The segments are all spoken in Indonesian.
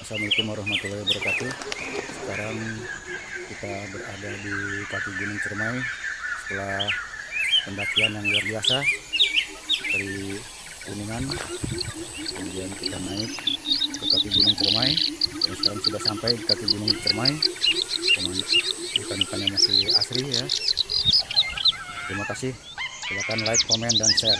Assalamualaikum warahmatullahi wabarakatuh. Sekarang kita berada di kaki Gunung Cermai setelah pendakian yang luar biasa dari Kuningan. Kemudian kita naik ke kaki Gunung Cermai dan sekarang sudah sampai di kaki Gunung Cermai. Ikan-ikannya masih asri ya. Terima kasih. Silakan like, komen, dan share.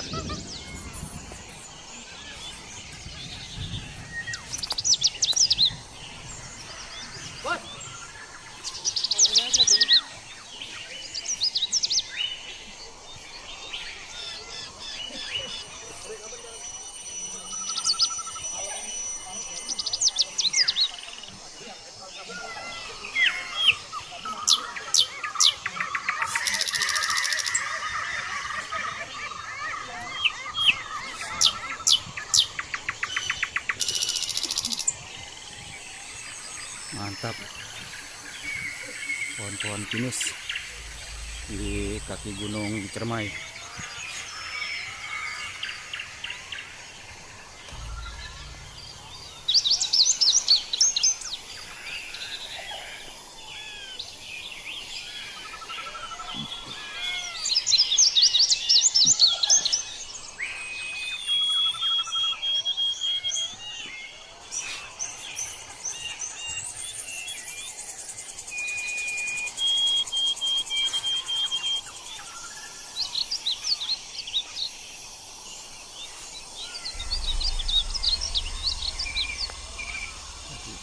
Mantap, pohon-pohon pinus di kaki Gunung Cermai.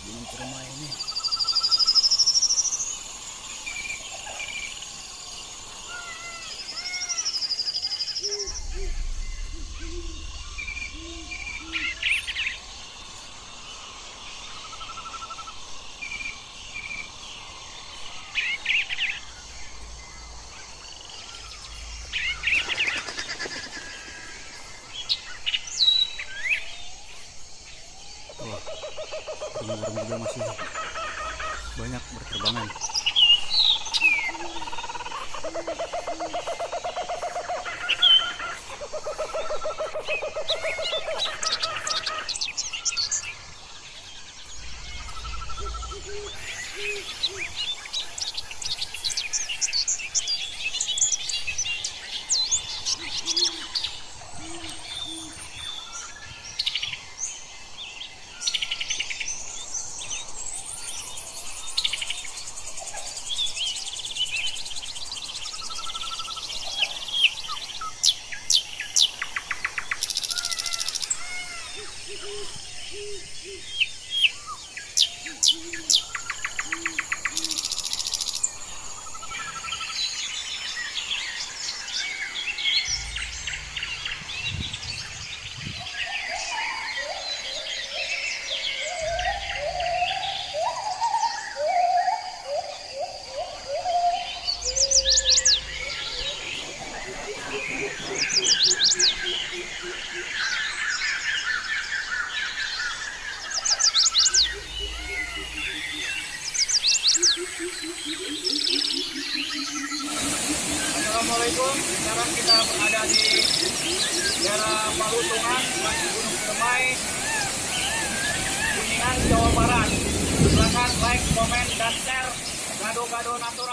Gunung Cermai ini burung-burung juga masih banyak berterbangan. Assalamualaikum, sekarang kita berada di daerah Palutungan, kaki Gunung Cermai, Kuningan, Jawa Barat. Silakan like, komen, dan share gado-gado natural.